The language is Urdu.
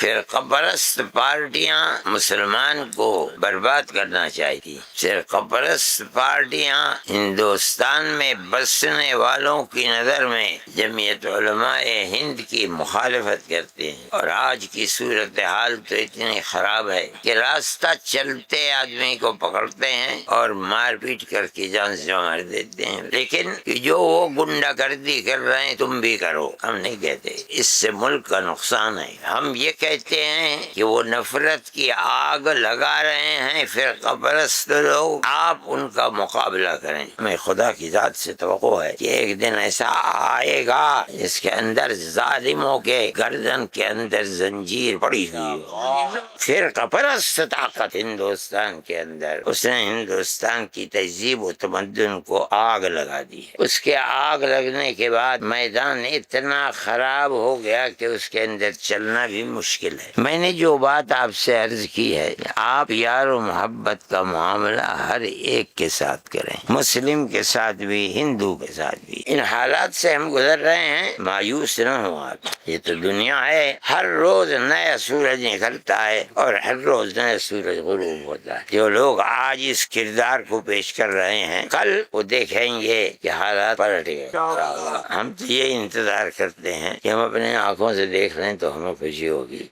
فرقہ پرست پارٹیاں مسلمان کو برباد کرنا چاہتی، فرقہ پرست پارٹیاں ہندوستان میں بسنے والوں کی نظر میں جمعیت علماء ہند کی مخالفت کرتے ہیں، اور آج کی صورتحال تو اتنی خراب ہے کہ راستہ چلتے آدمی کو پکڑتے ہیں اور مار پیٹ کر کے جان سے مار دیتے ہیں۔ لیکن جو وہ گنڈا گردی کر رہے ہیں تم بھی کرو، ہم نہیں کہتے، اس سے ملک کا نقصان ہے۔ ہم یہ کہتے ہیں کہ وہ نفرت کی آگ لگا رہے ہیں فرقہ پرست لوگ، آپ ان کا مقابلہ کریں۔ ہمیں خدا کی ذات سے توقع ہے کہ ایک دن ایسا آئے گا جس کے اندر ظالموں کے گردن کے اندر زنجیر پڑی ہوئی ہو۔ فرقہ پرست طاقت ہندوستان کے اندر، اس نے ہندوستان کی تہذیب و تمدن کو آگ لگا دی ہے۔ اس کے آگ لگنے کے بعد میدان اتنا خراب ہو گیا کہ اس کے اندر چلنا بھی مشکل ہے۔ میں نے جو بات آپ سے عرض کی ہے، آپ پیار و محبت کا معاملہ ہر ایک کے ساتھ کریں، مسلم کے ساتھ بھی، ہندو کے ساتھ بھی۔ ان حالات سے ہم گزر رہے ہیں، مایوس نہ ہو آپ، یہ تو دنیا ہے، ہر روز نیا سورج نکلتا ہے اور ہر روز نیا سورج غروب ہوتا ہے۔ جو لوگ آج اس کردار کو پیش کر رہے ہیں، کل وہ دیکھیں گے کہ حالات پلٹ گئے۔ ہم تو یہ انتظار کرتے ہیں کہ ہم اپنے آنکھوں سے دیکھ لیں تو ہمیں خوشی ہوگی۔